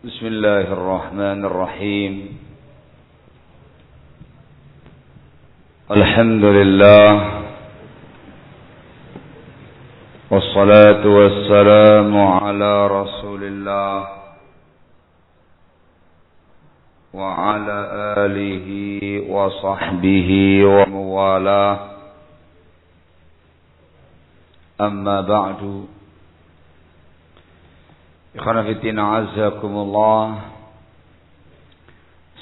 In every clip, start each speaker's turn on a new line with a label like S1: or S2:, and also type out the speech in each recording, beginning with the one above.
S1: بسم الله الرحمن الرحيم الحمد لله والصلاة والسلام على رسول الله وعلى آله وصحبه وموالاه أما بعد Ikhwan fillah azakumullah.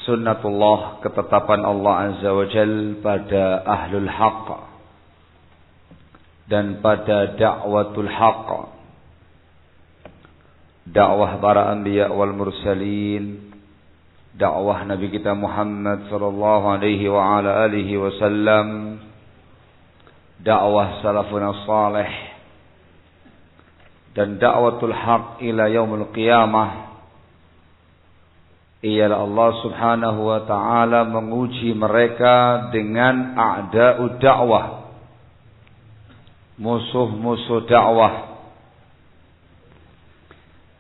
S1: Sunnatullah, ketetapan Allah Azza wa Jal pada ahlul haqq dan pada da'watul haqq, dakwah para anbiya wal mursalin, dakwah Nabi kita Muhammad sallallahu alaihi wa ala alihi wasallam, dakwah salafun salih, dan da'watul haq ila yaumil qiyamah. Ialah Allah subhanahu wa ta'ala menguji mereka dengan a'da'ud da'wah, musuh-musuh dakwah.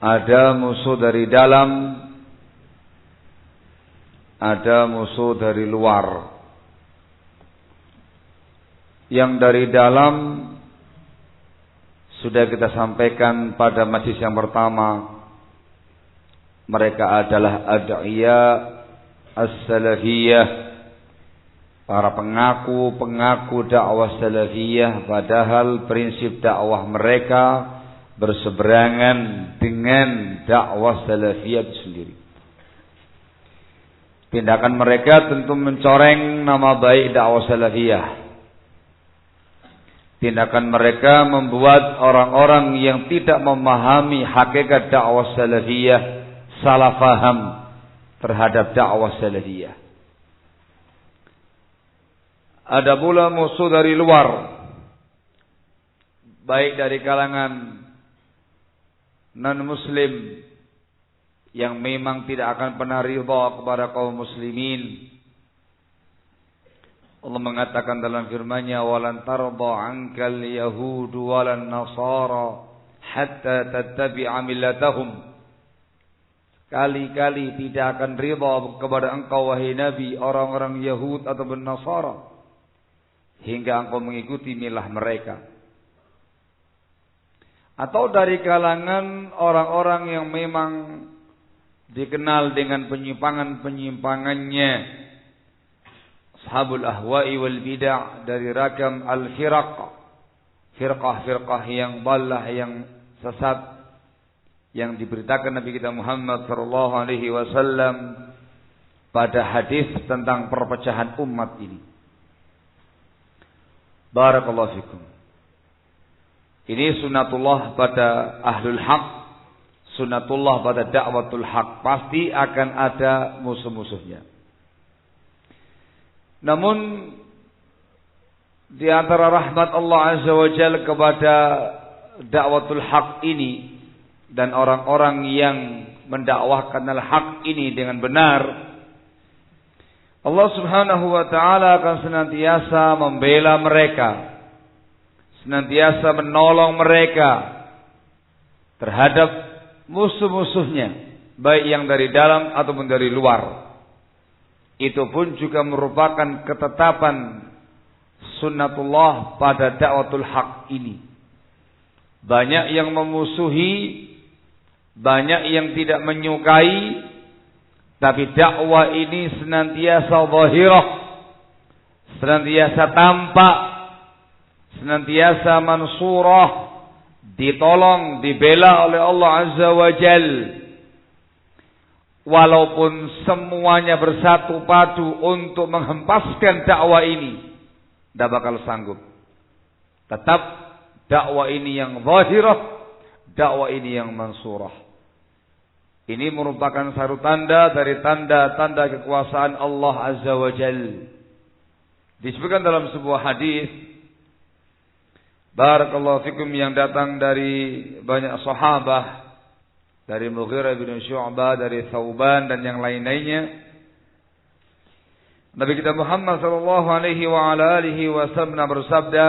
S1: Ada musuh dari dalam, ada musuh dari luar. Yang dari dalam sudah kita sampaikan pada majlis yang pertama. Mereka adalah ad'iya as-salafiyah, para pengaku dakwah salafiyah, padahal prinsip dakwah mereka berseberangan dengan dakwah salafiyah itu sendiri. Tindakan mereka tentu mencoreng nama baik dakwah salafiyah. Tindakan mereka membuat orang-orang yang tidak memahami hakikat dakwah salafiyah salah faham terhadap dakwah salafiyah. Ada pula musuh dari luar, baik dari kalangan non-muslim yang memang tidak akan pernah ridha kepada kaum muslimin. Allah mengatakan dalam firman-Nya, "Walan tarda 'ankal yahudu walan nasara hatta tattabi'a millatahum." Kali-kali tidak akan ridha kepada engkau wahai Nabi orang-orang Yahud ataupun Nasara hingga engkau mengikuti milah mereka. Atau dari kalangan orang-orang yang memang dikenal dengan penyimpangan-penyimpangannya, ashabul ahwa'i wal bid'ah, dari ragam al-firaq, firqah-firqah yang balah, yang sesat, yang diberitakan Nabi kita Muhammad sallallahu alaihi wasallam pada hadis tentang perpecahan umat ini. Barakallahu fikum. Ini sunnatullah pada ahlul haq, sunnatullah pada da'watul haq. Pasti akan ada musuh-musuhnya. Namun di antara rahmat Allah Azza wa Jalla kepada da'watul haq ini dan orang-orang yang mendakwahkan al-haq ini dengan benar, Allah Subhanahu wa ta'ala akan senantiasa membela mereka, senantiasa menolong mereka terhadap musuh-musuhnya, baik yang dari dalam ataupun dari luar. Itu pun juga merupakan ketetapan sunnatullah pada da'watul haq ini. Banyak yang memusuhi, banyak yang tidak menyukai, tapi dakwah ini senantiasa zahirah, senantiasa tampak, senantiasa mansurah, ditolong, dibela oleh Allah Azza wa Jalla. Walaupun semuanya bersatu padu untuk menghempaskan dakwah ini, tidak bakal sanggup. Tetap dakwah ini yang zahirah, dakwah ini yang mansurah. Ini merupakan satu tanda dari tanda-tanda kekuasaan Allah Azza wa Jalla. Disebutkan dalam sebuah hadis, barakallahu fikum, yang datang dari banyak sahabat, dari Mughirah bin Syu'bah, dari Thauban dan yang lain-lainnya. Nabi kita Muhammad sallallahu alaihi wa ala alihi wasallam bersabda,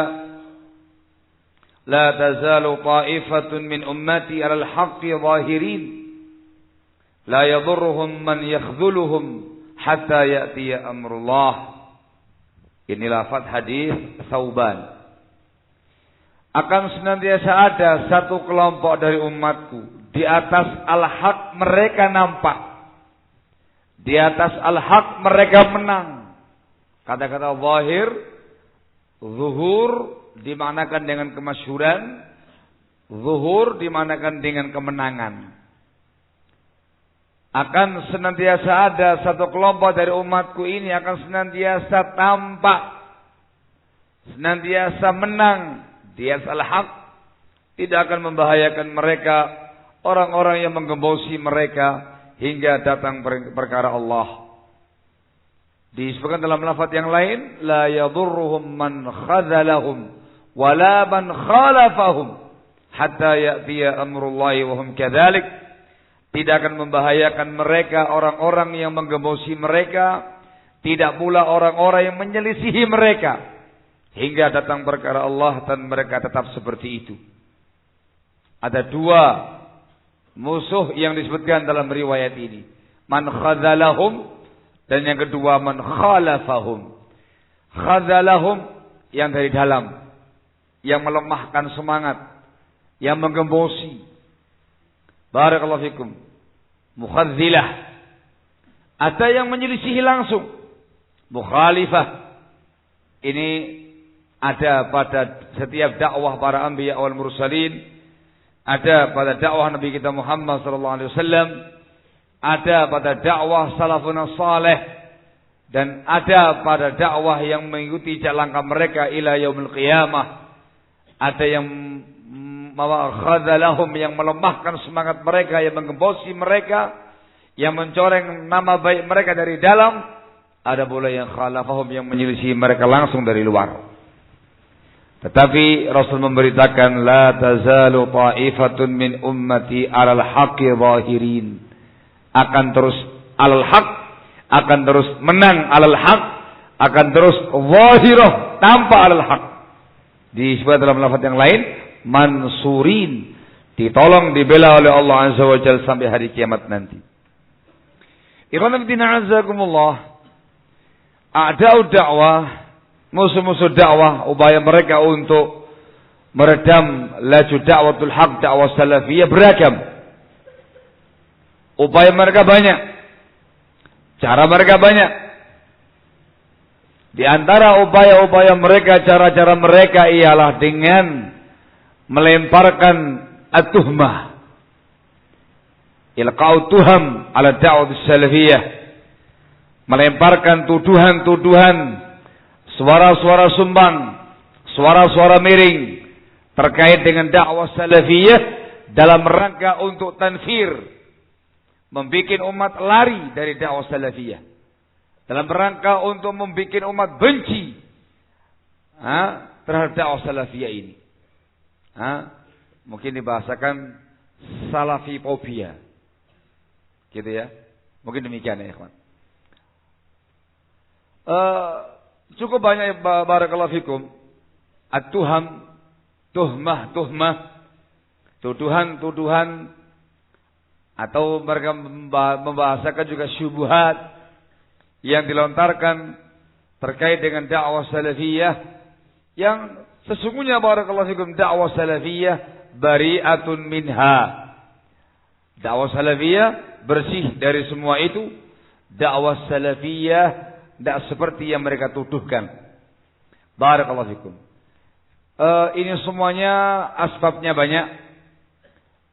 S1: "La tazalu ta'ifatun min ummati 'alal haqqi zahirin La yadurruhum man yakhdhuluhum hatta ya'tiya amrullah. Ini lafaz hadis Tsauban. Akan senantiasa ada satu kelompok dari umatku, di atas al-haq mereka nampak, di atas al-haq mereka menang. Kata-kata zahir, zuhur dimanakan dengan kemasyhuran, zuhur dimanakan dengan kemenangan. Akan senantiasa ada satu kelompok dari umatku ini akan senantiasa tampak, senantiasa menang di atas al-haq, tidak akan membahayakan mereka orang-orang yang menggembosi mereka hingga datang perkara Allah. Disebutkan dalam lafaz yang lain, la yadurruhum man khadzalahum wala man khalafahum hatta ya'tiya amrullahi wa hum kadzalik. Tidak akan membahayakan mereka orang-orang yang menggembosi mereka, tidak pula orang-orang yang menyelisihi mereka hingga datang perkara Allah dan mereka tetap seperti itu. Ada dua musuh yang disebutkan dalam riwayat ini. Man khadzalahum dan yang kedua man khalafahum. Khadzalahum yang dari dalam, yang melemahkan semangat, yang menggembosi. Barakallahu fikum. Mukhadzilah. Ada yang menyelisihi langsung. Mukhalifah. Ini ada pada setiap dakwah para anbiya wal mursalin, ada pada dakwah Nabi kita Muhammad sallallahu alaihi wasallam, ada pada dakwah salafun salih, dan ada pada dakwah yang mengikuti jalan langkah mereka ila yaumil qiyamah. Ada yang khadzalahum, yang melemahkan semangat mereka, yang menggembosi mereka, yang mencoreng nama baik mereka dari dalam. Ada pula yang khalafahum, yang menyelisih mereka langsung dari luar. Tetapi Rasul memberitakan, la tazalu ta'ifatun min ummati 'alal haqqi zahirin. Akan terus 'alal haq, akan terus menang 'alal haq, akan terus zahirah tanpa 'alal haq. Disebut dalam lafaz yang lain, mansurin, ditolong, dibela oleh Allah Azza wa Jalla sampai hari kiamat nanti. Ikhwan fillah azakumullah, a'da'u dakwah, musuh-musuh dakwah, upaya mereka untuk meredam laju dakwatul haq, dakwah salafiyah beragam. Upaya mereka banyak, cara mereka banyak. Di antara upaya-upaya mereka, cara-cara mereka ialah dengan melemparkan at-tuhmah, ilqa'u tuham ala da'wah salafiyah, melemparkan tuduhan-tuduhan, suara-suara sumbang, suara-suara miring terkait dengan dakwah salafiyah dalam rangka untuk tanfir, membikin umat lari dari dakwah salafiyah, dalam rangka untuk membikin umat benci terhadap dakwah salafiyah ini. Mungkin dibahasakan salafifobia, gitu ya. Mungkin demikian ya, ikhwan. Cukup banyak, barakallahu fikum, at-tuham, tuhmah, tuduhan, atau mereka membahasakan juga syubhat yang dilontarkan terkait dengan dakwah salafiyah, yang sesungguhnya barakallahu fikum dakwah salafiyah bari'atun minha. Dakwah salafiyah bersih dari semua itu. Dakwah salafiyah tidak seperti yang mereka tuduhkan. Barakallahu fikum. Ini semuanya asbabnya banyak.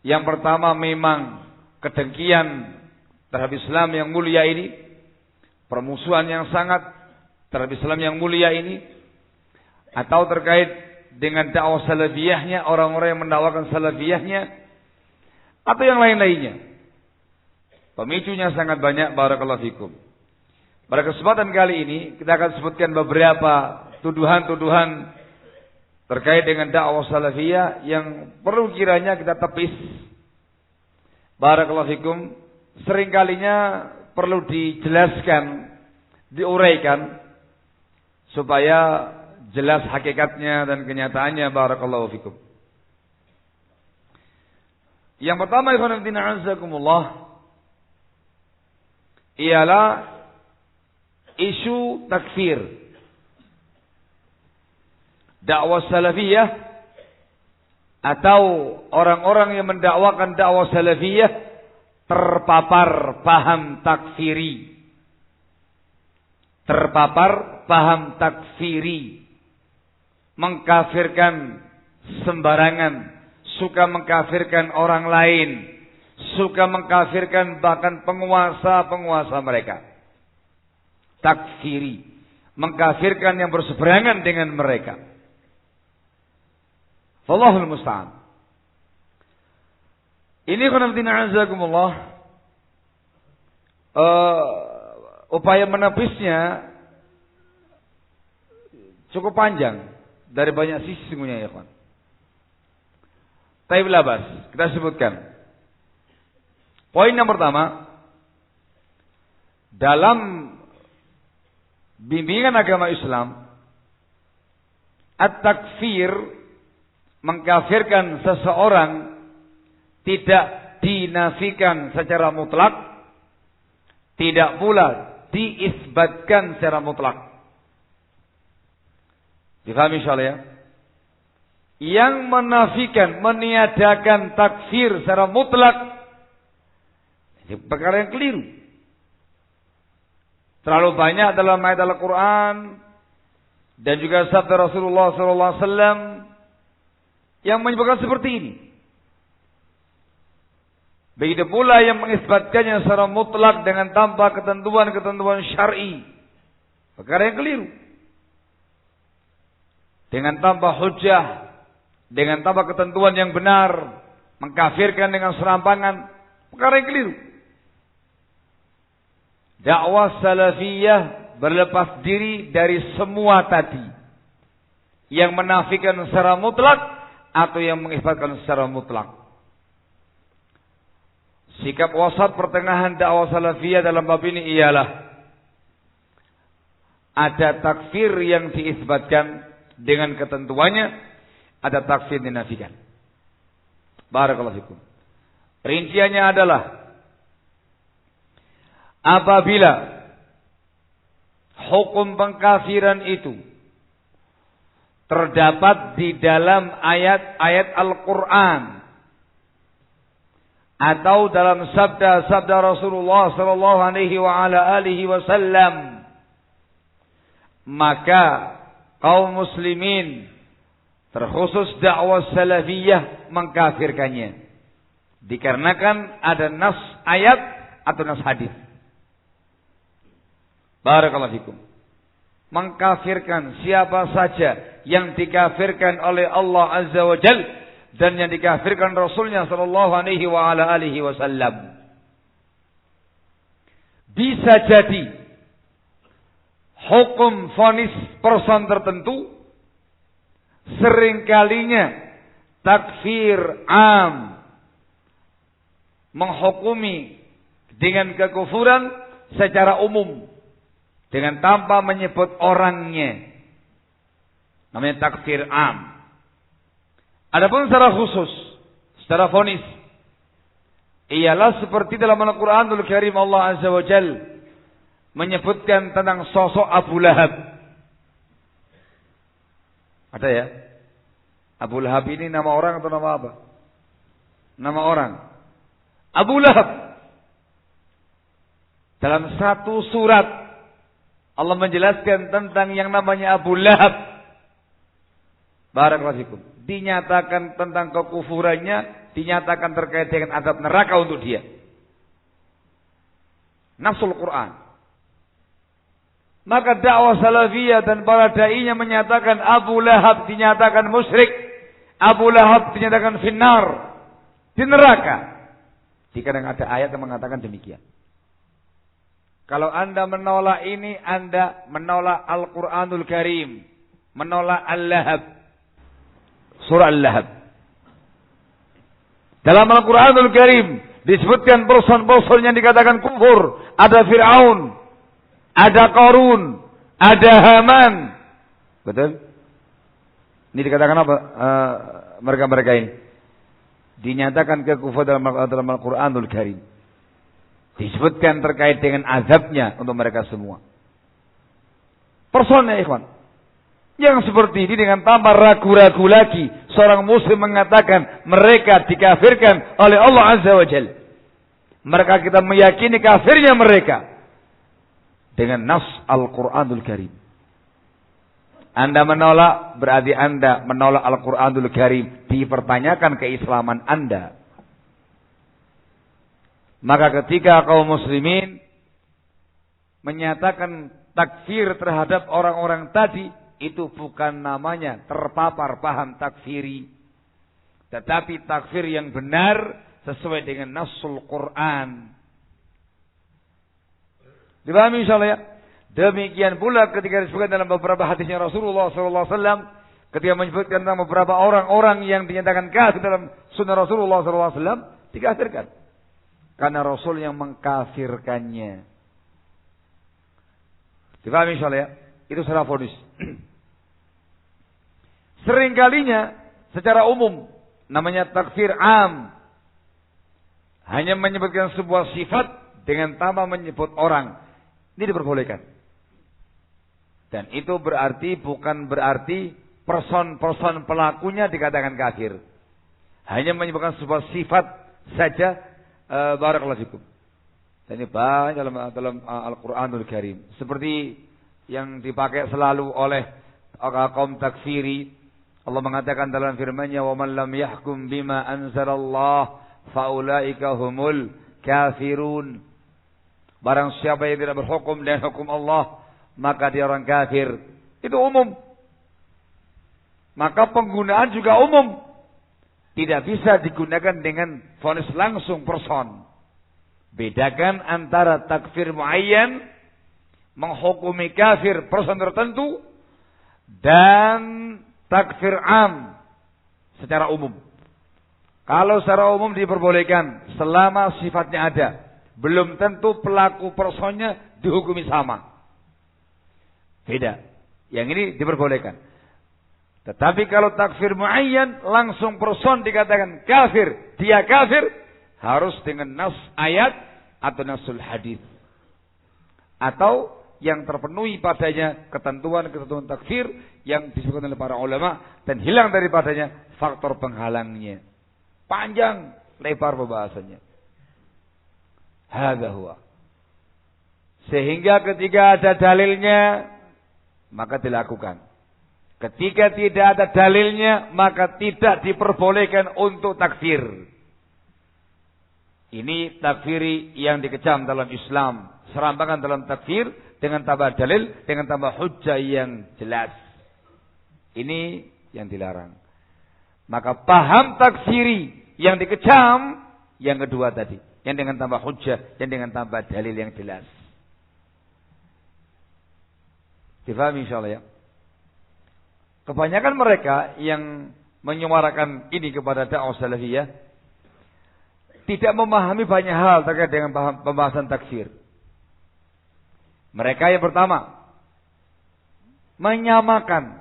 S1: Yang pertama memang kedengkian terhadap Islam yang mulia ini, permusuhan yang sangat terhadap Islam yang mulia ini, atau terkait dengan dakwah salafiyahnya, orang-orang yang mendakwakan salafiyahnya, atau yang lain-lainnya. Pemicunya sangat banyak, barakallahu fikum. Pada kesempatan kali ini kita akan sebutkan beberapa tuduhan-tuduhan terkait dengan dakwah salafiyah yang perlu kiranya kita tepis. Barakallahu fikum. Seringkalinya perlu dijelaskan, diuraikan supaya jelas hakikatnya dan kenyataannya. Barakallahu fikum. Yang pertama, ikhwan fillah azakumullah, ialah isu takfir. Dakwah salafiyah atau orang-orang yang mendakwakan dakwah salafiyah terpapar paham takfiri. Terpapar paham takfiri. Mengkafirkan sembarangan. Suka mengkafirkan orang lain. Suka mengkafirkan bahkan penguasa-penguasa mereka. Takfiri. Mengkafirkan yang berseberangan dengan mereka. Wallahul musta'an. Ini khonafdina azakumullah. Upaya menepisnya cukup panjang. Dari banyak sisi sesungguhnya ya kawan. Taib labas. Kita sebutkan. Poin yang pertama. Dalam bimbingan agama Islam. At-takfir. Mengkafirkan seseorang. Tidak dinafikan secara mutlak. Tidak pula diisbatkan secara mutlak. Difahami insyaallah ya? Yang menafikan, meniadakan takfir secara mutlak. Ini perkara yang keliru. Terlalu banyak dalam ayat Al-Quran. Dan juga sabda Rasulullah SAW. Yang menyebutkan seperti ini. Begitu pula yang mengisbatkannya secara mutlak dengan tanpa ketentuan-ketentuan syar'i. Perkara yang keliru. Dengan tanpa hujjah. Dengan tanpa ketentuan yang benar. Mengkafirkan dengan serampangan. Perkara yang keliru. Dakwah salafiyah berlepas diri dari semua tadi. Yang menafikan secara mutlak. Atau yang mengisbatkan secara mutlak. Sikap wasat pertengahan dakwah salafiyah dalam bab ini ialah ada takfir yang diisbatkan dengan ketentuannya, ada takfir dinafikan. Barakallahu fikum. Rinciannya adalah apabila hukum pengkafiran itu terdapat di dalam ayat-ayat Al-Quran atau dalam sabda-sabda Rasulullah sallallahu alaihi wa ala alihi wasallam, maka kaum muslimin terkhusus dakwah salafiyah mengkafirkannya dikarenakan ada nas ayat atau nas hadis. Barakallahu fikum. Mengkafirkan siapa saja yang dikafirkan oleh Allah Azza wa Jalla dan yang dikafirkan Rasulnya sallallahu alaihi wa ala alihi wasallam. Bisa jadi hukum vonis person tertentu seringkalinya takfir am, menghukumi dengan kekufuran secara umum dengan tanpa menyebut orangnya, namanya takfir am. Adapun secara khusus, secara vonis, ialah seperti dalam Al-Quranul Karim Allah Azza wa Jal menyebutkan tentang sosok Abu Lahab. Ada ya? Abu Lahab ini nama orang atau nama apa? Nama orang. Abu Lahab. Dalam satu surat Allah menjelaskan tentang yang namanya Abu Lahab. Barakallahu fikum. Dinyatakan tentang kekufurannya, dinyatakan terkait dengan azab neraka untuk dia. Nafsul Quran. Maka dakwah salafiyah dan para da'inya menyatakan Abu Lahab dinyatakan musyrik, Abu Lahab dinyatakan finnar, di neraka. Dikadang ada ayat yang mengatakan demikian. Kalau Anda menolak ini, Anda menolak Al-Quranul Karim, menolak Al-Lahab. Surah Al-Lahab. Dalam Al-Quranul Karim disebutkan person-person yang dikatakan kufur. Ada Fir'aun, ada Qarun, ada Haman. Betul? Ini dikatakan apa? Mereka-mereka ini dinyatakan kekufuran dalam Al-Quranul Karim. Disebutkan terkait dengan azabnya untuk mereka semua. Personnya ikhwan. Yang seperti ini dengan tambah ragu-ragu lagi. Seorang muslim mengatakan mereka dikafirkan oleh Allah Azza wa Jalla. Mereka kita meyakini kafirnya mereka. Dengan nas Al-Quranul Karim. Anda menolak, berarti Anda menolak Al-Quranul Karim. Dipertanyakan keislaman Anda. Maka ketika kaum muslimin menyatakan takfir terhadap orang-orang tadi, itu bukan namanya terpapar paham takfiri. Tetapi takfir yang benar sesuai dengan nasul Quran. Dipahami insyaallah ya? Demikian pula ketika disebutkan dalam beberapa hadisnya Rasulullah SAW, ketika menyebutkan tentang beberapa orang-orang yang dinyatakan kafir dalam sunnah Rasulullah SAW, dikafirkan. Karena Rasul yang mengkafirkannya. Dipahami insyaallah ya? Itu secara fonis. Seringkalinya secara umum namanya takfir am. Hanya menyebutkan sebuah sifat dengan tanpa menyebut orang. Ini diperbolehkan. Dan itu bukan berarti person pelakunya dikatakan kafir. Hanya menyebutkan sebuah sifat saja. Barakallahu fikum. Dan ini banyak dalam Al-Quranul Karim. Seperti yang dipakai selalu oleh kaum takfiri. Allah mengatakan dalam firman-Nya, "Wa man lam yahkum bima anzalallah faulaika humul kafirun." Barang siapa yang tidak berhukum dengan hukum Allah, maka dia orang kafir. Itu umum. Maka penggunaan juga umum. Tidak bisa digunakan dengan vonis langsung person. Bedakan antara takfir muayyan, menghukumi kafir person tertentu, dan takfir am secara umum. Kalau secara umum diperbolehkan selama sifatnya ada. Belum tentu pelaku personnya dihukumi sama. Beda. Yang ini diperbolehkan. Tetapi kalau takfir muayyan, langsung person dikatakan kafir, dia kafir, harus dengan nas ayat atau nasul hadis. Atau yang terpenuhi padanya ketentuan-ketentuan takfir yang disebutkan oleh para ulama dan hilang daripadanya faktor penghalangnya. Panjang lebar pembahasannya. Hadza huwa. Sehingga ketika ada dalilnya maka dilakukan. Ketika tidak ada dalilnya, maka tidak diperbolehkan untuk takfir. Ini takfiri yang dikecam dalam Islam. Serampangan dalam takfir dengan tambah dalil, dengan tambah hujjah yang jelas. Ini yang dilarang. Maka paham takfiri yang dikecam, yang kedua tadi. Yang dengan tambah hujjah, yang dengan tambah dalil yang jelas. Difahami insyaallah ya? Kebanyakan mereka yang menyuarakan ini kepada dakwah salafiyah tidak memahami banyak hal terkait dengan pembahasan takfir. Mereka yang pertama menyamakan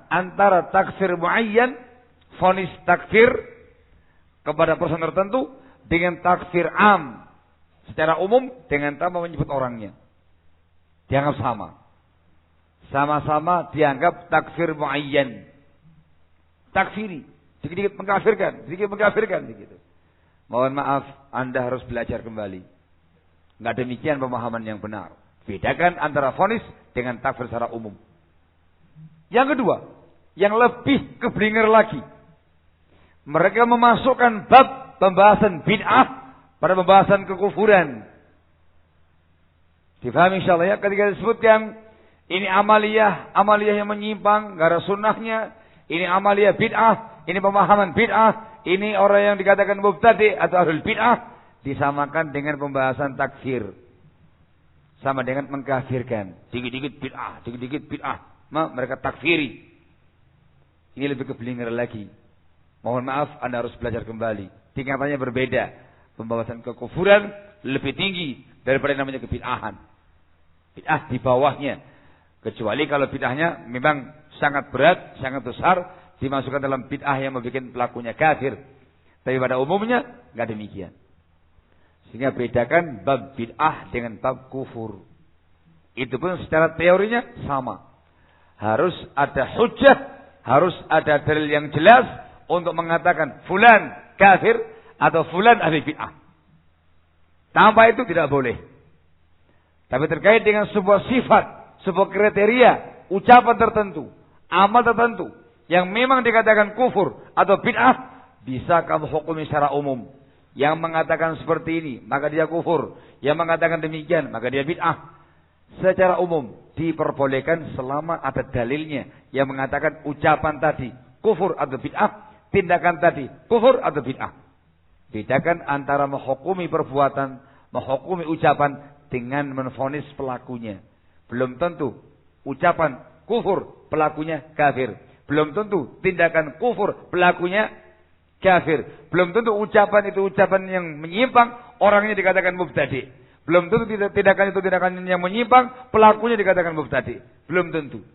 S1: antara takfir muayyan, vonis takfir kepada person tertentu dengan takfir am secara umum dengan tanpa menyebut orangnya. Dianggap sama. Sama-sama dianggap takfir muayyan. Takfiri. Sedikit mengkafirkan. Begitu. Mohon maaf, Anda harus belajar kembali. Enggak demikian pemahaman yang benar. Bedakan antara vonis dengan takfir secara umum. Yang kedua, yang lebih keblinger lagi. Mereka memasukkan bab pembahasan bid'ah pada pembahasan kekufuran. Difahami insyaallah ya, ketika disebutkan ini amaliyah yang menyimpang, gak ada sunnahnya. Ini amaliyah bid'ah, ini pemahaman bid'ah, ini orang yang dikatakan mubtadi' atau ahlul bid'ah, disamakan dengan pembahasan takfir. Sama dengan mengkafirkan. Dikit-dikit bid'ah. Mereka takfiri. Ini lebih keblinger lagi. Mohon maaf, Anda harus belajar kembali. Tingkatannya berbeda. Pembahasan kekufuran lebih tinggi daripada namanya kebid'ahan. Bid'ah di bawahnya. Kecuali kalau bid'ahnya memang sangat berat, sangat besar, dimasukkan dalam bid'ah yang membuat pelakunya kafir. Tapi pada umumnya, enggak demikian. Sehingga bedakan bab bid'ah dengan bab kufur. Itu pun secara teorinya sama. Harus ada hujjah, harus ada dalil yang jelas untuk mengatakan fulan kafir atau fulan ahli bid'ah. Tanpa itu tidak boleh. Tapi terkait dengan sebuah sifat, sebuah kriteria, ucapan tertentu, amal tertentu yang memang dikatakan kufur atau bid'ah, bisa kamu hukumi secara umum. Yang mengatakan seperti ini, maka dia kufur. Yang mengatakan demikian, maka dia bid'ah. Secara umum diperbolehkan selama ada dalilnya yang mengatakan ucapan tadi kufur atau bid'ah, tindakan tadi kufur atau bid'ah. Bedakan antara menghukumi perbuatan, menghukumi ucapan dengan menvonis pelakunya. Belum tentu ucapan kufur pelakunya kafir. Belum tentu tindakan kufur pelakunya kafir. Belum tentu ucapan itu ucapan yang menyimpang, orangnya dikatakan mubtadi'. Belum tentu tindakan itu tindakan yang menyimpang, pelakunya dikatakan mubtadi'. Belum tentu.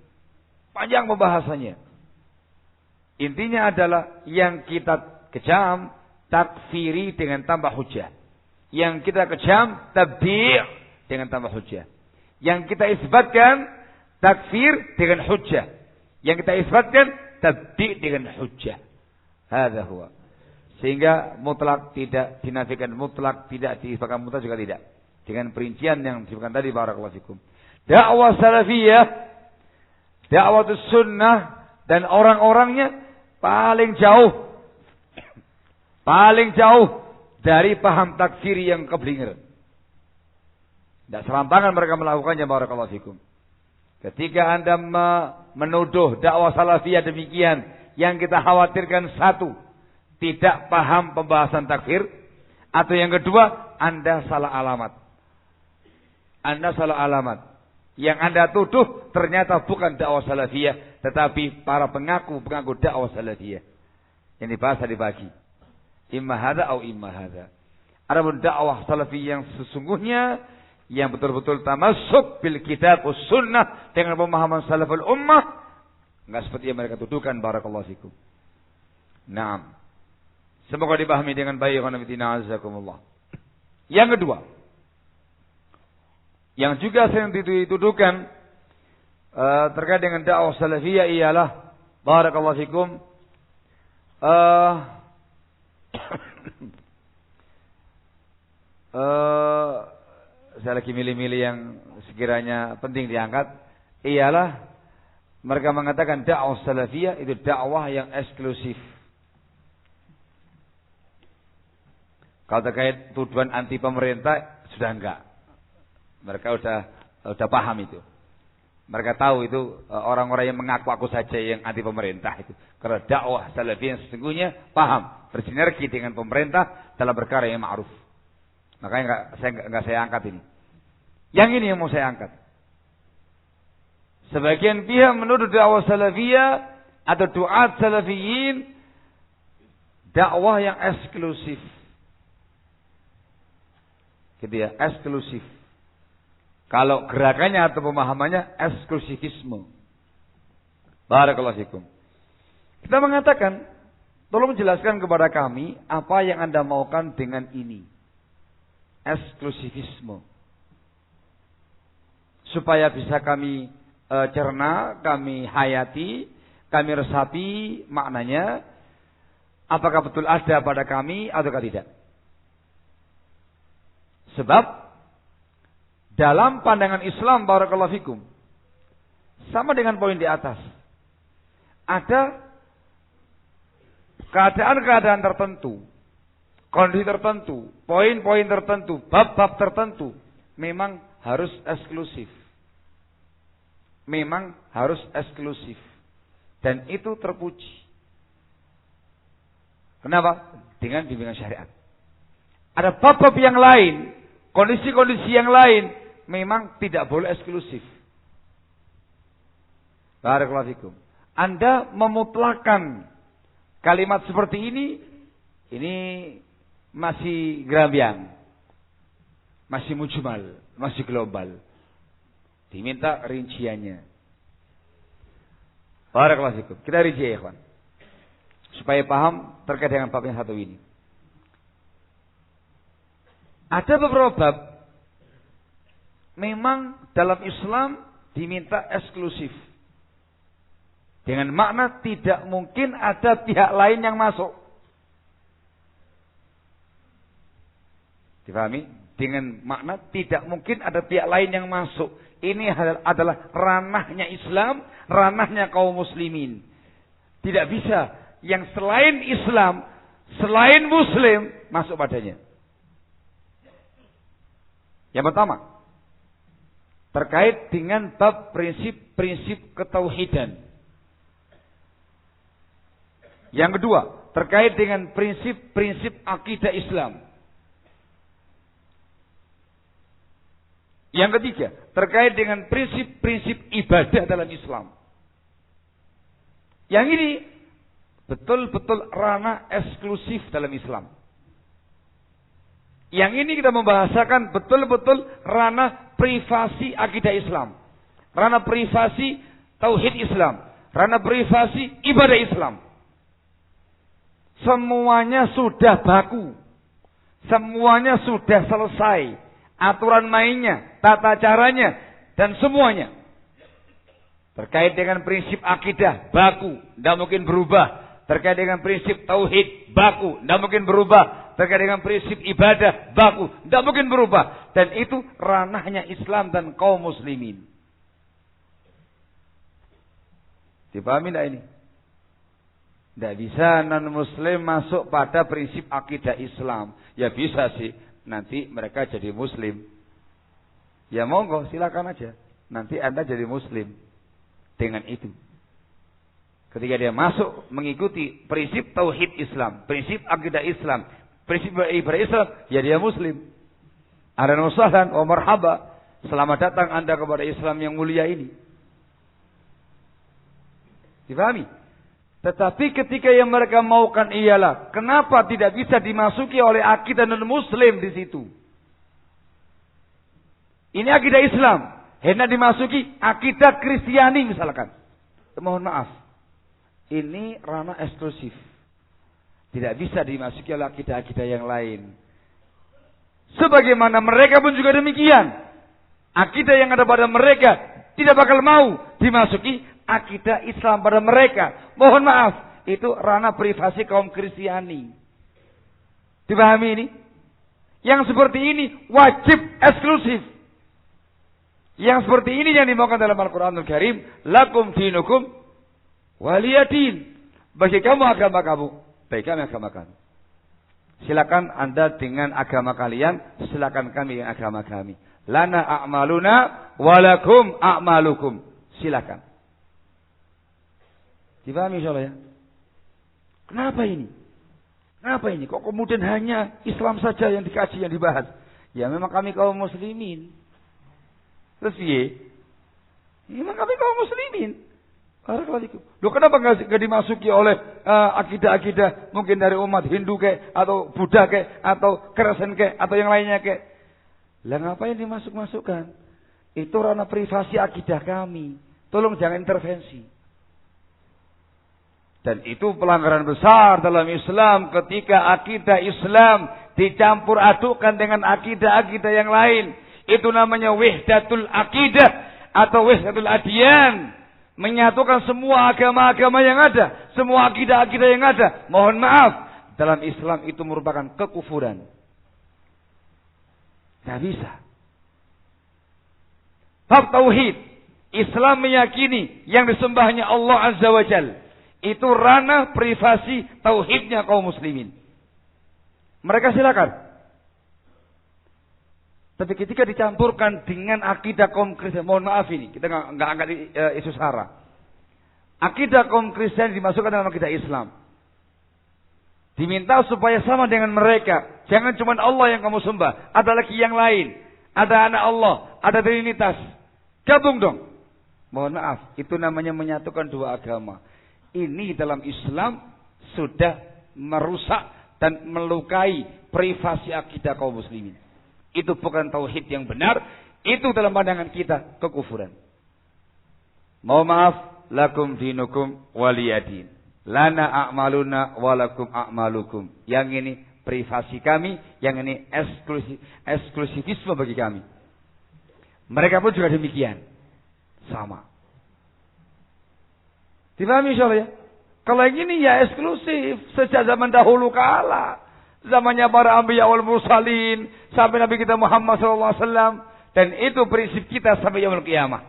S1: Panjang pembahasannya. Intinya adalah yang kita kejam takfiri dengan tambah hujjah. Yang kita kejam tabdi' dengan tambah hujjah. Yang kita isbatkan takfir dengan hujjah. Yang kita isbatkan tabdi' dengan hujjah. Hadza huwa. Sehingga mutlak tidak dinafikan, mutlak tidak diisbatkan, mutlak juga tidak. Dengan perincian yang disebutkan tadi, barakallahu fikum. Dakwah salafiyah, dakwah sunnah dan orang-orangnya paling jauh dari paham takfiri yang keblinger. Tidak serampangan mereka melakukannya, barakallahu fikum. Ketika Anda menuduh dakwah salafiyah demikian, yang kita khawatirkan satu, tidak paham pembahasan takfir, atau yang kedua, Anda salah alamat. Anda salah alamat. Yang Anda tuduh ternyata bukan dakwah salafiyah, tetapi para pengaku dakwah salafiyah. Yang dibahas tadi pagi. Imma hadza atau imma hadza. Adapun dakwah salafiyah yang sesungguhnya, yang betul-betul tamassuk bil kitab was sunnah dengan pemahaman salaful ummah, enggak seperti yang mereka tuduhkan, barakallahu fikum. Naam. Semoga dipahami dengan baik, wa na'azakumullah. Yang kedua, yang juga sering dituduhkan terkait dengan dakwah salafiyah ialah, barakallahu fikum, saya lagi milih-milih yang sekiranya penting diangkat, ialah mereka mengatakan dakwah salafiyah itu dakwah yang eksklusif. Kalau terkait tuduhan anti pemerintah sudah enggak. Mereka udah paham itu. Mereka tahu itu orang-orang yang mengaku-aku saja yang anti pemerintah itu. Karena dakwah salafiyah yang sesungguhnya paham bersinergi dengan pemerintah dalam perkara yang ma'ruf. Makanya enggak saya angkat ini. Yang ini yang mau saya angkat. Sebagian pihak menuduh dakwah salafiyah atau duat salafiyin dakwah yang eksklusif. Gitu ya, eksklusif. Kalau gerakannya atau pemahamannya eksklusivisme. Barakallahu fikum. Kita mengatakan, tolong jelaskan kepada kami apa yang Anda maukan dengan ini. Eksklusivisme. Supaya bisa kami cerna, kami hayati, kami resapi maknanya. Apakah betul ada pada kami ataukah tidak. Sebab dalam pandangan Islam, barakallahu fikum, sama dengan poin di atas. Ada keadaan-keadaan tertentu, kondisi tertentu, poin-poin tertentu, bab-bab tertentu, memang harus eksklusif. Memang harus eksklusif. Dan itu terpuji. Kenapa? Dengan bimbingan syariat. Ada bab-bab yang lain, kondisi-kondisi yang lain, memang tidak boleh eksklusif. Barakallahu fikum. Anda memutlakan kalimat seperti ini masih gerambiang, masih mujmal, masih global. Diminta rinciannya. Barakallahu fikum. Kita rinci ya, ikhwan. Supaya paham terkait dengan bab yang satu ini. Ada beberapa bab memang dalam Islam diminta eksklusif. Dengan makna tidak mungkin ada pihak lain yang masuk. Dipahami? Dengan makna tidak mungkin ada pihak lain yang masuk. Ini adalah ranahnya Islam, ranahnya kaum muslimin. Tidak bisa yang selain Islam, selain Muslim masuk padanya. Yang pertama, terkait dengan bab prinsip-prinsip ketauhidan. Yang kedua, terkait dengan prinsip-prinsip akidah Islam. Yang ketiga, terkait dengan prinsip-prinsip ibadah dalam Islam. Yang ini betul-betul ranah eksklusif dalam Islam. Yang ini kita membahasakan betul-betul ranah privasi akidah Islam. Ranah privasi tauhid Islam. Ranah privasi ibadah Islam. Semuanya sudah baku. Semuanya sudah selesai. Aturan mainnya, tata caranya, dan semuanya. Terkait dengan prinsip akidah, baku, tidak mungkin berubah. Terkait dengan prinsip tauhid, baku, tidak mungkin berubah. Terkait dengan prinsip ibadah, baku, tidak mungkin berubah. Dan itu ranahnya Islam dan kaum muslimin. Dipahami tidak ini? Tidak bisa non-muslim masuk pada prinsip akidah Islam. Ya bisa sih. Nanti mereka jadi muslim. Ya monggo, silakan aja. Nanti Anda jadi muslim. Dengan itu. Ketika dia masuk mengikuti prinsip tauhid Islam, prinsip akidah Islam, prinsip ibadah Islam, ya dia muslim. Ahlan wa sahlan wa marhaba. Selamat datang Anda kepada Islam yang mulia ini. Dipahami? Tetapi ketika yang mereka maukan ialah, kenapa tidak bisa dimasuki oleh akidah non-muslim di situ? Ini akidah Islam. Hendak dimasuki akidah Kristiani misalkan. Mohon maaf. Ini ranah eksklusif. Tidak bisa dimasuki oleh akidah-akidah yang lain. Sebagaimana mereka pun juga demikian. Akidah yang ada pada mereka tidak bakal mau dimasuki akidah Islam pada mereka. Mohon maaf, itu ranah privasi kaum Kristiani. Dipahami ini? Yang seperti ini wajib eksklusif. Yang seperti ini yang dimaukan dalam Al-Quranul Karim, lakum dinukum waliyadin. Bagi kamu agama kamu, bagi kami agama kami. Silakan Anda dengan agama kalian, silakan kami dengan agama kami. Lana a'maluna walakum a'malukum. Silakan. Dipahami insyaallah ya? Kenapa ini? Kenapa ini? Kok kemudian hanya Islam saja yang dikaji, yang dibahas? Ya memang kami kaum muslimin. Terus piye? Memang kami kaum muslimin. Loh kenapa nggak dimasuki oleh akidah-akidah mungkin dari umat Hindu kek, atau Buddha kek, atau Kristen kek, atau yang lainnya kek? Lah ngapain dimasuk-masukkan? Itu ranah privasi akidah kami. Tolong jangan intervensi. Dan itu pelanggaran besar dalam Islam ketika akidah Islam dicampur adukkan dengan akidah-akidah yang lain. Itu namanya wahdatul akidah atau wahdatul adyan. Menyatukan semua agama-agama yang ada, semua akidah-akidah yang ada. Mohon maaf, dalam Islam itu merupakan kekufuran. Tidak bisa. Bab tauhid, Islam meyakini yang disembahnya Allah Azza wa Jalla. Itu ranah privasi tauhidnya kaum muslimin. Mereka silakan. Tapi ketika dicampurkan dengan akidah kaum Kristen, mohon maaf ini, kita nggak angkat isu sara. Akidah kaum Kristen dimasukkan dalam akidah Islam. Diminta supaya sama dengan mereka. Jangan cuma Allah yang kamu sembah. Ada lagi yang lain. Ada anak Allah. Ada Trinitas. Gabung dong. Mohon maaf. Itu namanya menyatukan dua agama. Ini dalam Islam sudah merusak dan melukai privasi akidah kaum muslimin. Itu bukan tauhid yang benar. Itu dalam pandangan kita kekufuran. Mohon maaf. Lakum dinukum waliyadin. Lana a'maluna walakum a'malukum. Yang ini privasi kami, yang ini eksklusifisme bagi kami. Mereka pun juga demikian. Sama. Dipahami insyaallah ya? Kalau yang ini ya eksklusif. Sejak zaman dahulu kala. Zamannya para anbiya wal mursalin. Sampai Nabi kita Muhammad SAW. Dan itu prinsip kita sampai yaumul qiyamah.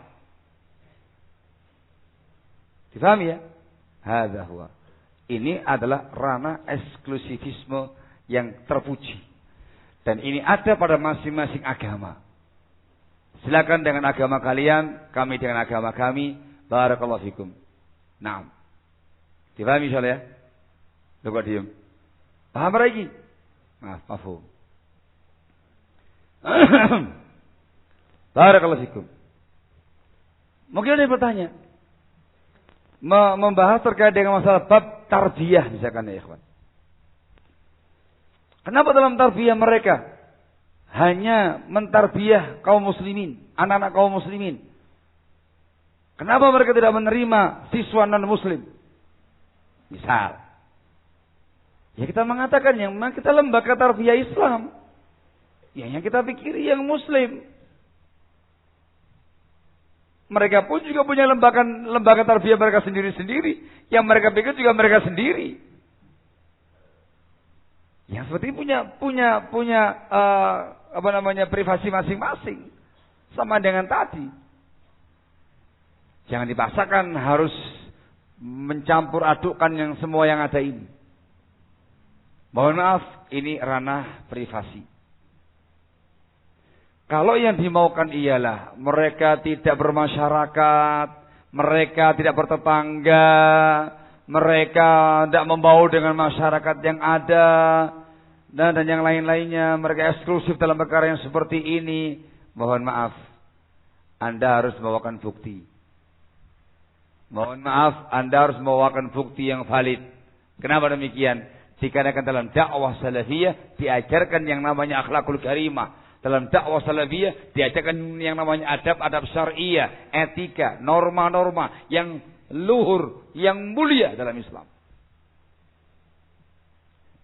S1: Dipahami ya? Hadza huwa. Ini adalah ranah eksklusifisme yang terpuji. Dan ini ada pada masing-masing agama. Silakan dengan agama kalian, kami dengan agama kami. Barakallahu fikum. Naam. Dipahami insyaallah ya? Lu kok diem? Paham lagi? Mafhum. Barakallahu fikum. Mungkin ada yang bertanya. Membahas terkait dengan masalah bab tarbiyah misalkan ya ikhwan. Kenapa dalam tarbiyah mereka hanya mentarbiyah kaum muslimin, anak-anak kaum muslimin? Kenapa mereka tidak menerima siswa non-muslim? Misal, ya kita mengatakan yang memang kita lembaga tarbiyah Islam, ya yang kita pikiri yang muslim. Mereka pun juga punya lembaga tarbiyah mereka sendiri-sendiri, yang mereka pikir juga mereka sendiri. Yang seperti punya privasi masing-masing, sama dengan tadi. Jangan dipaksakan harus mencampur adukkan yang semua yang ada ini. Mohon maaf, ini ranah privasi. Kalau yang dimaukan ialah mereka tidak bermasyarakat, mereka tidak bertetangga, mereka tidak membaur dengan masyarakat yang ada, dan yang lain-lainnya, mereka eksklusif dalam perkara yang seperti ini. Mohon maaf, Anda harus membawakan bukti. Mohon maaf, Anda harus membawakan bukti yang valid. Kenapa demikian? Dikarenakan dalam dakwah salafiyah diajarkan yang namanya akhlakul karimah. Dalam dakwah salafiyah diajarkan yang namanya adab-adab syariah, etika, norma-norma yang luhur, yang mulia dalam Islam.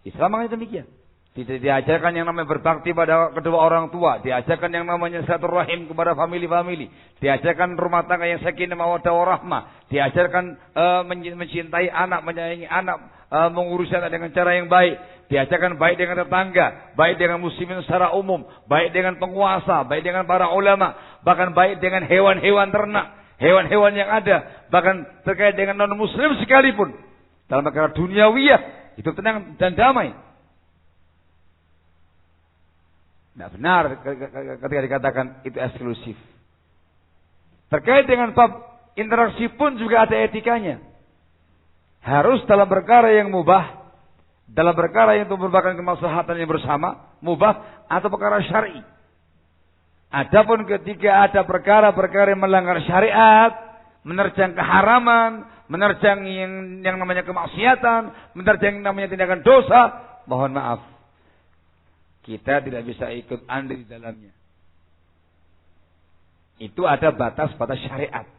S1: Islam makanya demikian. Diajarkan yang namanya berbakti pada kedua orang tua, diajarkan yang namanya silaturahim kepada famili-famili, diajarkan rumah tangga yang sakinah mawaddah warahmah, diajarkan mencintai anak, menyayangi anak, mengurus anak dengan cara yang baik, diajarkan baik dengan tetangga, baik dengan muslimin secara umum, baik dengan penguasa, baik dengan para ulama, bahkan baik dengan hewan-hewan ternak, hewan-hewan yang ada, bahkan terkait dengan non-muslim sekalipun. Dalam perkara duniawiyah, itu tenang dan damai. Tidak benar ketika dikatakan itu eksklusif. Terkait dengan bab interaksi pun juga ada etikanya. Harus dalam perkara yang mubah, dalam perkara yang itu merupakan kemaslahatan yang bersama, mubah atau perkara syar'i. Adapun ketika ada perkara-perkara yang melanggar syariat, menerjang keharaman, menerjang yang namanya kemaksiatan, menerjang yang namanya tindakan dosa, mohon maaf, kita tidak bisa ikut andil di dalamnya. Itu ada batas-batas syariat.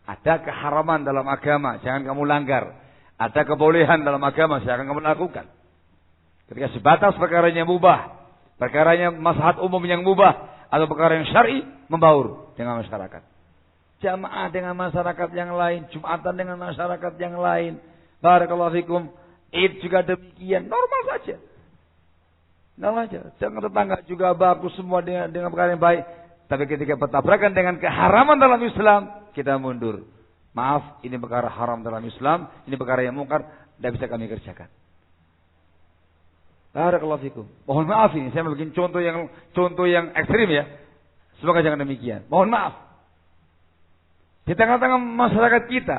S1: Ada keharaman dalam agama, jangan kamu langgar. Ada kebolehan dalam agama, jangan kamu lakukan. Ketika sebatas perkaranya mubah, perkaranya maslahat umum yang mubah, atau perkara yang syar'i, membaur dengan masyarakat. Jamaah dengan masyarakat yang lain, Jumatan dengan masyarakat yang lain. Barakallahu fikum. Id juga demikian, normal saja. Normal saja. Jangan tetangga juga bagus semua dengan perkara yang baik. Tapi ketika bertabrakan dengan keharaman dalam Islam, kita mundur. Maaf, ini perkara haram dalam Islam, ini perkara yang mungkar, tidak bisa kami kerjakan. Barakallahu fikum. Mohon maaf ini, saya bikin contoh yang ekstrim ya. Semoga jangan demikian. Mohon maaf. Di tengah-tengah masyarakat kita,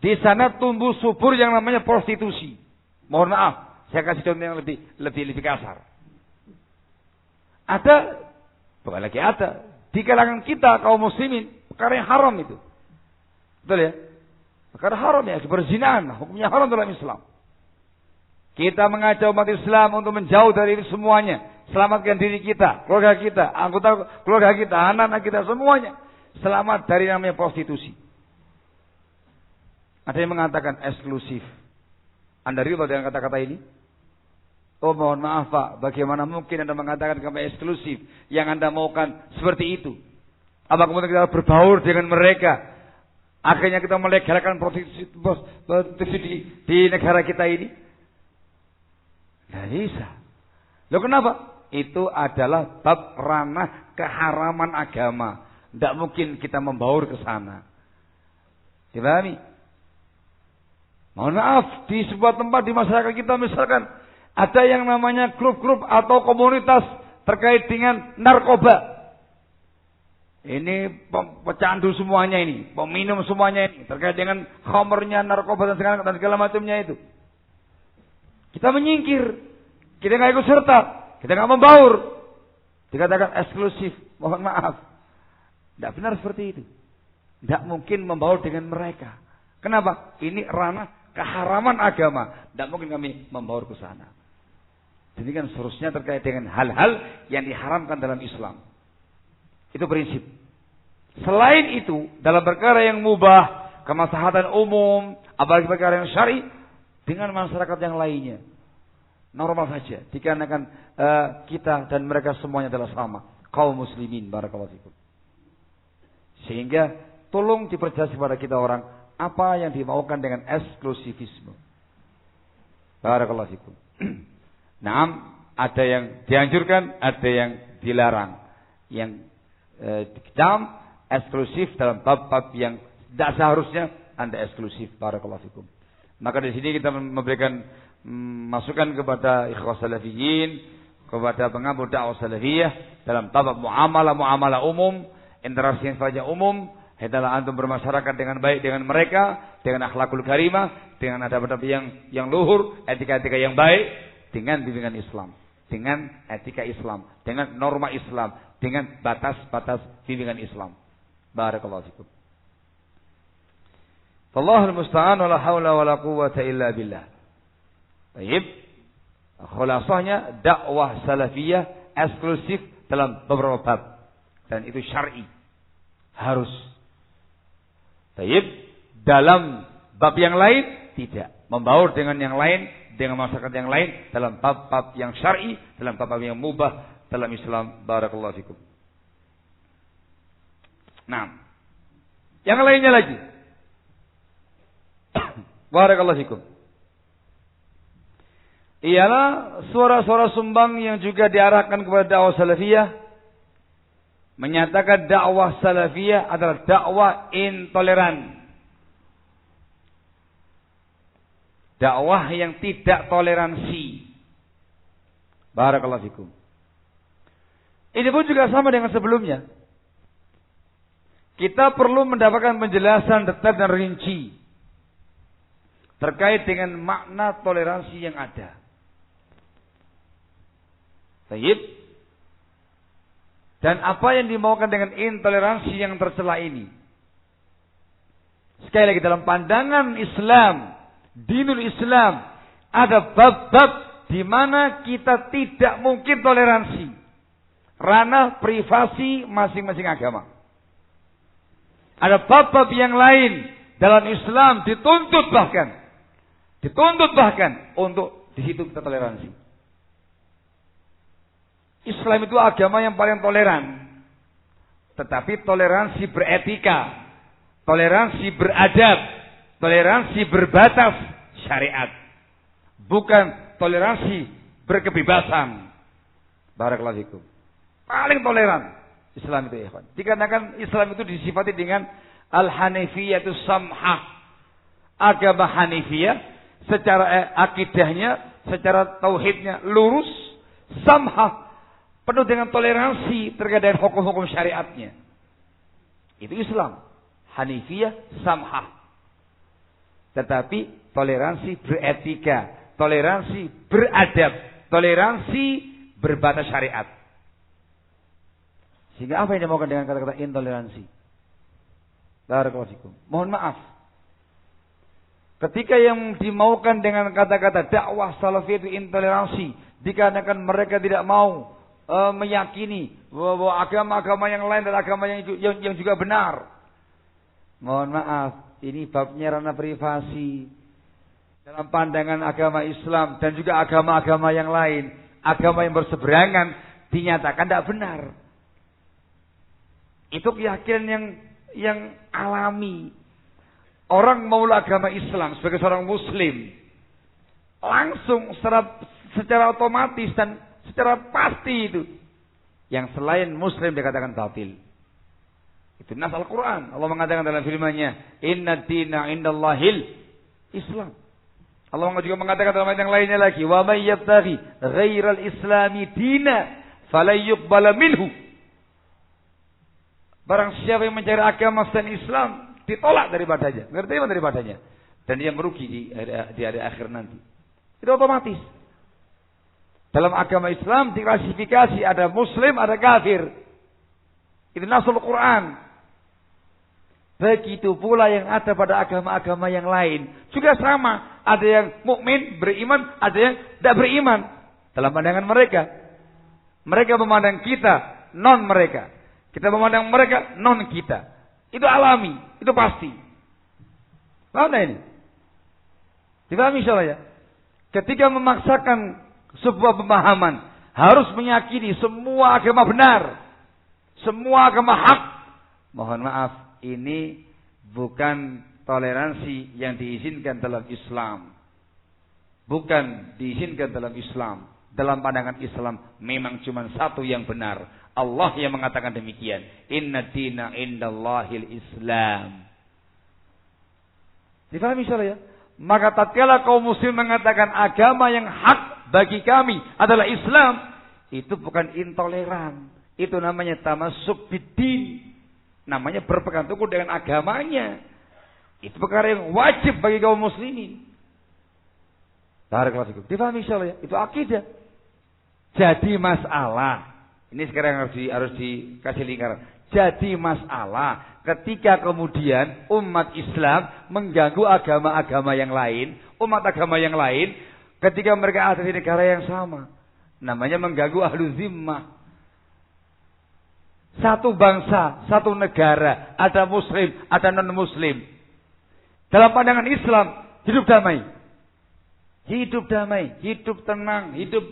S1: di sana tumbuh subur yang namanya prostitusi. Mohon maaf, saya kasih contoh yang lebih kasar. Ada, bukan lagi ada, di kalangan kita kaum muslimin, perkara yang haram itu. Betul ya? Perkara haram ya, perzinahan, hukumnya haram dalam Islam. Kita mengajak umat Islam untuk menjauh dari itu semuanya. Selamatkan diri kita, keluarga kita, anggota keluarga kita, anak-anak kita, semuanya. Selamat dari namanya prostitusi. Ada yang mengatakan eksklusif. Anda rela dengan kata-kata ini? Oh mohon maaf Pak, bagaimana mungkin Anda mengatakan kami eksklusif? Yang Anda maukan seperti itu. Apa kemudian kita berbaur dengan mereka? Akhirnya kita melegalkan prostitusi di negara kita ini? Tidak bisa. Loh kenapa? Itu adalah bab ranah keharaman agama. Tidak mungkin kita membaur ke sana. Dipahami? Mohon maaf, di sebuah tempat di masyarakat kita misalkan ada yang namanya grup-grup atau komunitas terkait dengan narkoba. Ini pecandu semuanya ini, peminum semuanya ini, terkait dengan khamrnya, narkoba dan segala macamnya itu. Kita menyingkir, kita nggak ikut serta, kita nggak membaur, dikatakan eksklusif. Mohon maaf, tidak benar seperti itu. Tidak mungkin membaur dengan mereka. Kenapa? Ini ranah keharaman agama. Tidak mungkin kami membaur ke sana. Demikian seterusnya terkait dengan hal-hal yang diharamkan dalam Islam. Itu prinsip. Selain itu, dalam perkara yang mubah, kemaslahatan umum, apalagi perkara yang syar'i, dengan masyarakat yang lainnya, normal saja. Dikarenakan kita dan mereka semuanya adalah sama, kaum muslimin. Barakallahu fikum. Sehingga tolong diperjelas kepada kita orang apa yang dimaukan dengan eksklusivisme. Barakallahu fikum. Naam, ada yang dianjurkan, ada yang dilarang. Yang dikecam eksklusif dalam bab-bab yang tidak seharusnya Anda eksklusif. Barakallahu fikum. Maka di sini kita memberikan masukan kepada ikhwas salafiyin, kepada pengambil dakwah salafiyah dalam bab muamalah umum, interaksi yang sifatnya umum. Hendaklah antum bermasyarakat dengan baik dengan mereka, dengan akhlakul karimah, dengan adab-adab yang luhur, etika-etika yang baik, dengan bimbingan Islam, dengan etika Islam, dengan norma Islam, dengan batas-batas bimbingan Islam. Barakallahu fikum. Wallahul musta'an wa la haula wa la quwwata illa billah. Baik. Khulasahnya dakwah salafiyah eksklusif dalam beberapa bab dan itu syar'i. Harus. Baik. Dalam bab yang lain tidak. Membaur dengan yang lain, dengan masyarakat yang lain dalam bab-bab yang syar'i, dalam bab-bab yang mubah dalam Islam. Barakallahu fikum. Nah, yang lainnya lagi. Barakallahu fikum. Ialah suara-suara sumbang yang juga diarahkan kepada dakwah salafiyah, menyatakan dakwah salafiyah adalah dakwah intoleran. Dakwah yang tidak toleransi. Barakallahu fikum. Ini pun juga sama dengan sebelumnya. Kita perlu mendapatkan penjelasan detail dan rinci terkait dengan makna toleransi yang ada. Baik. Dan apa yang dimaukan dengan intoleransi yang tercela ini? Sekali lagi, dalam pandangan Islam, dinul Islam, ada bab-bab di mana kita tidak mungkin toleransi. Ranah privasi masing-masing agama. Ada bab-bab yang lain dalam Islam dituntut bahkan untuk di situ kita toleransi. Islam itu agama yang paling toleran. Tetapi toleransi beretika, toleransi beradab, toleransi berbatas syariat. Bukan toleransi berkebebasan. Barakallahu fikum. Paling toleran Islam itu, ikhwan. Dikarenakan Islam itu disifati dengan al-hanifiyah itu samhah. Agama Hanifiyah secara akidahnya, secara tauhidnya lurus, samhah, penuh dengan toleransi terkait dengan hukum-hukum syariatnya. Itu Islam. Hanifiyah samhah. Tetapi toleransi beretika, toleransi beradab, toleransi berbatas syariat. Sehingga apa yang dimaukan dengan kata-kata intoleransi? Barakallahu fikum. Mohon maaf. Ketika yang dimaukan dengan kata-kata dakwah salafiyah itu intoleransi, dikarenakan mereka tidak mau meyakini bahwa agama-agama yang lain adalah agama yang juga benar. Mohon maaf, ini babnya ranah privasi. dalam pandangan agama Islam dan juga agama-agama yang lain, agama yang berseberangan dinyatakan tidak benar. Itu keyakinan yang alami. Orang mau agama Islam sebagai seorang muslim langsung secara otomatis dan secara pasti itu yang selain muslim dikatakan batil. Itu nas Al-Quran. Allah mengatakan dalam firman-Nya, Inna dina indallahil Islam. Allah juga mengatakan dalam ayat yang lainnya lagi, Wa may yabtaghi ghairal islami dina falan yuqbala minhu. Barang siapa yang mencari agama selain Islam, ditolak daripadanya, nggak diterima daripadanya, dan dia merugi di hari akhir nanti. Itu otomatis. Dalam agama Islam diklasifikasi ada muslim, ada kafir. Itu nasul Quran. Begitu pula yang ada pada agama-agama yang lain. Juga sama. Ada yang mukmin, beriman, ada yang tidak beriman. Dalam pandangan mereka. Mereka memandang kita, non mereka. Kita memandang mereka, non kita. Itu alami, itu pasti. Paham ini? Dipahami insyaallah ya? Ketika memaksakan sebuah pemahaman, harus meyakini semua agama benar. Semua agama hak. Mohon maaf, ini bukan toleransi yang diizinkan dalam Islam. Bukan diizinkan dalam Islam. Dalam pandangan Islam memang cuma satu yang benar. Allah yang mengatakan demikian. Inna dina indallahil Islam. Difahami insyaallah ya? Maka tatkala kaum muslim mengatakan agama yang hak bagi kami adalah Islam, itu bukan intoleran. Itu namanya tamassuk biddin. Namanya berpegang teguh dengan agamanya. Itu perkara yang wajib bagi kaum muslimin. Barakallahu fikum. Difahami insyaallah ya? Itu akidah. Jadi masalah. Ini sekarang harus dikasih lingkaran. Jadi masalah ketika kemudian umat Islam mengganggu agama-agama yang lain, umat agama yang lain, ketika mereka ada di negara yang sama. Namanya mengganggu ahlu zimmah. Satu bangsa, satu negara, ada muslim, ada non-muslim. Dalam pandangan Islam, hidup damai. Hidup damai, hidup tenang, hidup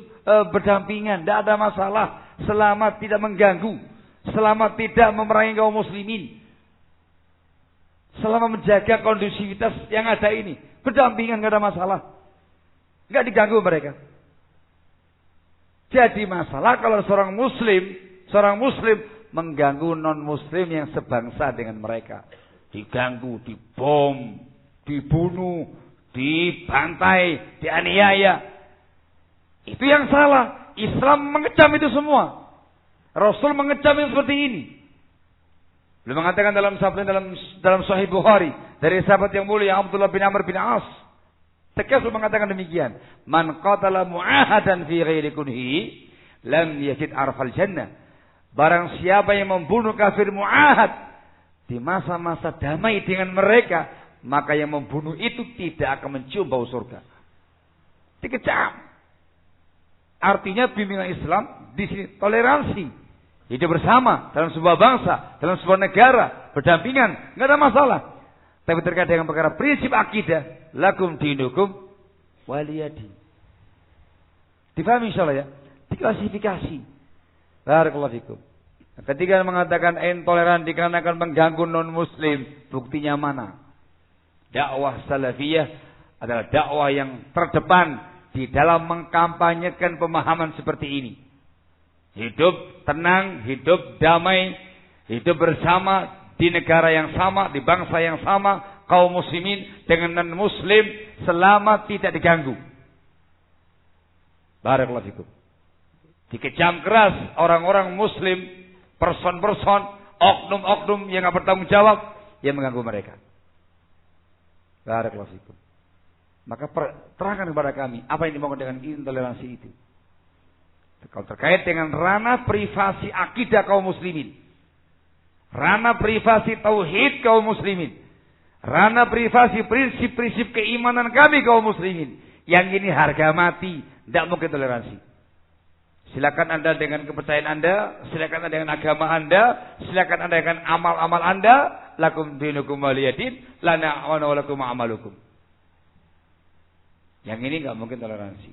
S1: berdampingan, tidak ada masalah. Selama tidak mengganggu, selama tidak memerangi kaum muslimin. Selama menjaga kondusivitas yang ada ini. Berdampingan, tidak ada masalah. Tidak diganggu mereka. Jadi masalah kalau seorang muslim mengganggu non-muslim yang sebangsa dengan mereka. Diganggu, dibom, dibunuh, dibantai, dianiaya. Itu yang salah. Islam mengecam itu semua. Rasul mengecam yang seperti ini. Beliau mengatakan dalam sabda dalam Sahih Bukhari dari sahabat yang mulia Abdullah bin Amr bin As. Tegas mengatakan demikian. Man qatala mu'ahadan fi ghairi kunhi lam yajid arfal jannah. Barang siapa yang membunuh kafir mu'ahad di masa-masa damai dengan mereka, maka yang membunuh itu tidak akan mencium bau surga. Dikecam. Artinya bimbingan Islam di sini toleransi, hidup bersama dalam sebuah bangsa, dalam sebuah negara, berdampingan, nggak ada masalah. Tapi terkait dengan perkara prinsip akidah, lakum dinukum waliyadi. Difahami insyaallah ya? Diklasifikasi. Barakallahu fikum. Ketika mengatakan intoleran dikarenakan mengganggu non-muslim, buktinya mana? Dakwah salafiyah adalah dakwah yang terdepan di dalam mengkampanyekan pemahaman seperti ini. Hidup tenang, hidup damai, hidup bersama di negara yang sama, di bangsa yang sama, kaum muslimin dengan non-muslim selama tidak diganggu. Barakallahu fikum. Dikecam keras orang-orang muslim, person-person, oknum-oknum yang tidak bertanggung jawab yang mengganggu mereka. Barakallahu fikum. Maka terangkan kepada kami apa yang dimaksud dengan intoleransi itu. Kalau terkait dengan ranah privasi akidah kaum muslimin, ranah privasi tauhid kaum muslimin, ranah privasi prinsip-prinsip keimanan kami kaum muslimin, yang ini harga mati, tidak mungkin toleransi. Silakan Anda dengan kepercayaan Anda, silakan Anda dengan agama Anda, silakan Anda dengan amal-amal Anda, lakum dinukum waliyadin, lana wa lakum amalukum. Yang ini nggak mungkin toleransi.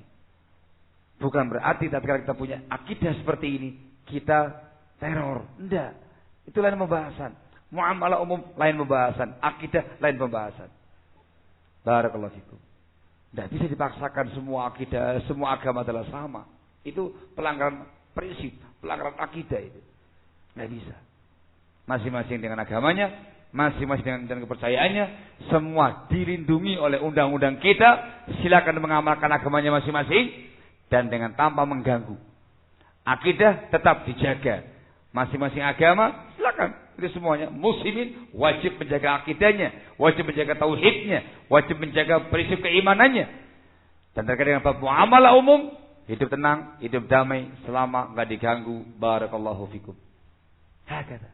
S1: Bukan berarti tatkala kita punya akidah seperti ini kita teror. Enggak. Itu lain pembahasan. Muamalah umum lain pembahasan, akidah lain pembahasan. Barakallahu fikum. Tidak bisa dipaksakan semua akidah, semua agama adalah sama. Itu pelanggaran prinsip, pelanggaran akidah itu. Tidak bisa. Masing-masing dengan agamanya, masing-masing dengan kepercayaannya, semua dilindungi oleh undang-undang kita. Silakan mengamalkan agamanya masing-masing dan dengan tanpa mengganggu. Akidah tetap dijaga. Masing-masing agama silakan. Itu semuanya muslimin wajib menjaga akidahnya, wajib menjaga tauhidnya, wajib menjaga prinsip keimanannya. Dan terkait dengan bab muamalah umum, hidup tenang, hidup damai selama enggak diganggu. Barakallahu fikum. Hakata.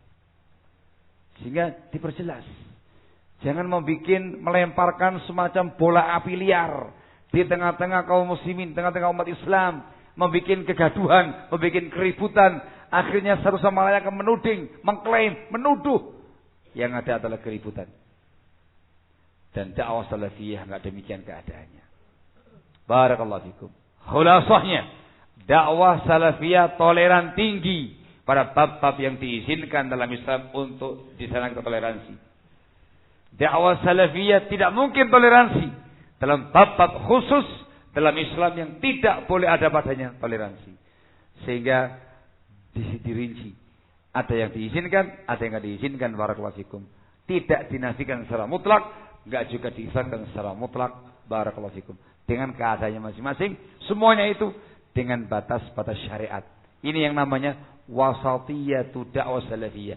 S1: Sehingga diperjelas. Jangan melemparkan semacam bola api liar di tengah-tengah kaum muslimin, tengah-tengah umat Islam, membuat kegaduhan, membuat keributan. Akhirnya satu sama lain akan menuding, mengklaim, menuduh. Yang ada adalah keributan. Dan dakwah salafiyah enggak demikian keadaannya. Barakallahu fikum. Khulasahnya, dakwah salafiyah toleran tinggi pada bab-bab yang diizinkan dalam Islam untuk disanangkan toleransi. Dakwah salafiyah tidak mungkin toleransi dalam bab-bab khusus dalam Islam yang tidak boleh ada padanya toleransi. Sehingga dirinci. Ada yang diizinkan, ada yang tidak diizinkan. Barakallahu fikum. Tidak dinafikan secara mutlak, enggak juga diislamkan secara mutlak. Barakallahu fikum. Dengan keadaannya masing-masing, semuanya itu dengan batas-batas syariat. Ini yang namanya wasatiyatu dakwah salafiyah.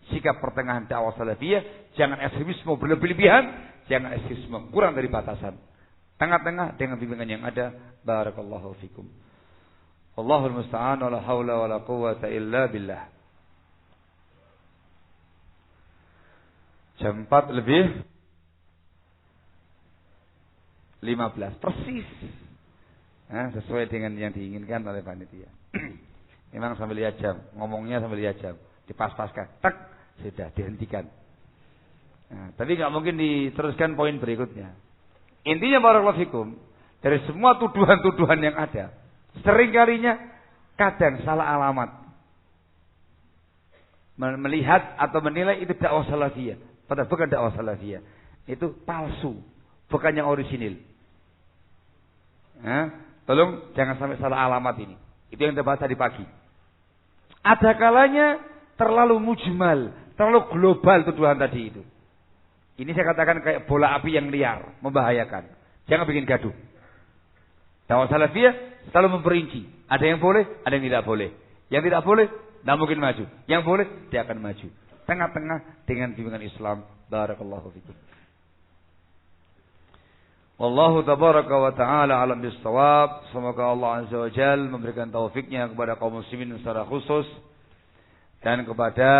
S1: Sikap pertengahan dakwah salafiyah, jangan ekstremisme berlebihan, jangan ekstremisme kurang dari batasan. Tengah-tengah dengan bimbingan yang ada. Barakallahu fikum. Allahul musta'an wa la haula wa la quwwata illa billah. Jam 4 lebih 15 persis. Sesuai dengan yang diinginkan oleh panitia. Memang sambil lihat jam, ngomongnya sambil lihat jam, dipas-paskan, tak sudah dihentikan. Tapi nggak mungkin diteruskan poin berikutnya. Intinya barakallahu fikum, dari semua tuduhan-tuduhan yang ada, seringkalinya kadang salah alamat. Melihat atau menilai itu dakwah salafiyah, padahal bukan dakwah salafiyah. Itu palsu, bukan yang orisinil. Tolong jangan sampai salah alamat ini. Itu yang kita bahas tadi pagi. Ada kalanya terlalu mujmal, terlalu global tuduhan tadi itu. Ini saya katakan kayak bola api yang liar, membahayakan. Jangan bikin gaduh. Dakwah salafiyah selalu memperinci. Ada yang boleh, ada yang tidak boleh. Yang tidak boleh, tidak mungkin maju. Yang boleh, dia akan maju. Tengah-tengah dengan bimbingan Islam. Barakallahu fikum. Wallahu tabaraka wa ta'ala alam bisawab. Semoga Allah Azza wa Jal memberikan taufiknya kepada kaum muslimin secara khusus. Dan kepada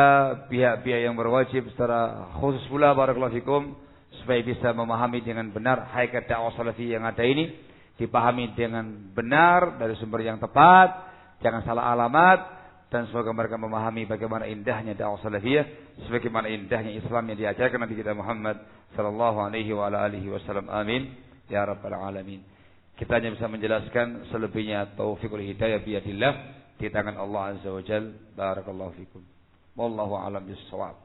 S1: pihak-pihak yang berwajib secara khusus pula. Barakallahu fikum. Supaya bisa memahami dengan benar hakikat dakwah salafi yang ada ini. Dipahami dengan benar dari sumber yang tepat, jangan salah alamat, dan semoga mereka memahami bagaimana indahnya dakwah salafiyah, sebagaimana indahnya Islam yang diajarkan Nabi kita Muhammad sallallahu alaihi wa ala alihi wasallam. Amin ya rabbal alamin. Kita hanya bisa menjelaskan, selebihnya taufiqul hidayah biyadillah, di tangan Allah azza wa jalla. Barakallahu fikum. Wallahu a'lam bissawab.